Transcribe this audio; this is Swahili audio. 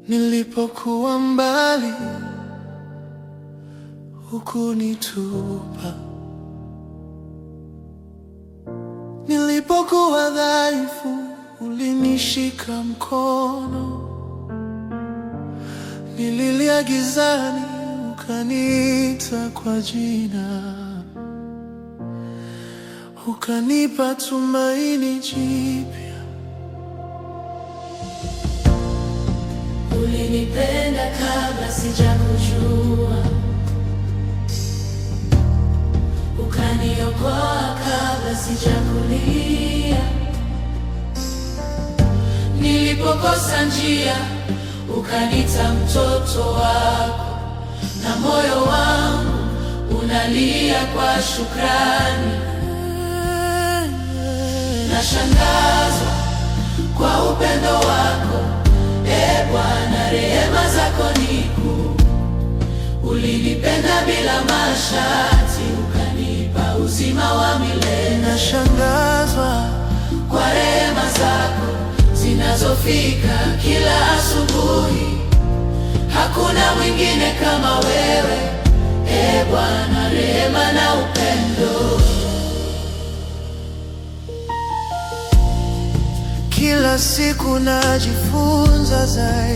Nilipokuwa mbali, hukunitupa. Nilipokuwa dhaifu, ulinishika mkono. Nililia gizani, ukaniita kwa jina. Ukanipa tumaini jipya. Ulinipenda kabla sijakujua, ukaniokoa kabla sijakulia. Nilipokosa njia, ukanita mtoto wako, na moyo wangu unalia kwa shukrani. Nashangazwa kwa upendo wako, Bwana, rehema zako ni kuu. Ulinipenda bila masharti, ukanipa uzima wa milele. Nashangazwa kwa rehema zako zinazofika kila asubuhi. Hakuna mwingine kama wewe, Bwana, rehema na upendo. Kila siku najifunza zaidi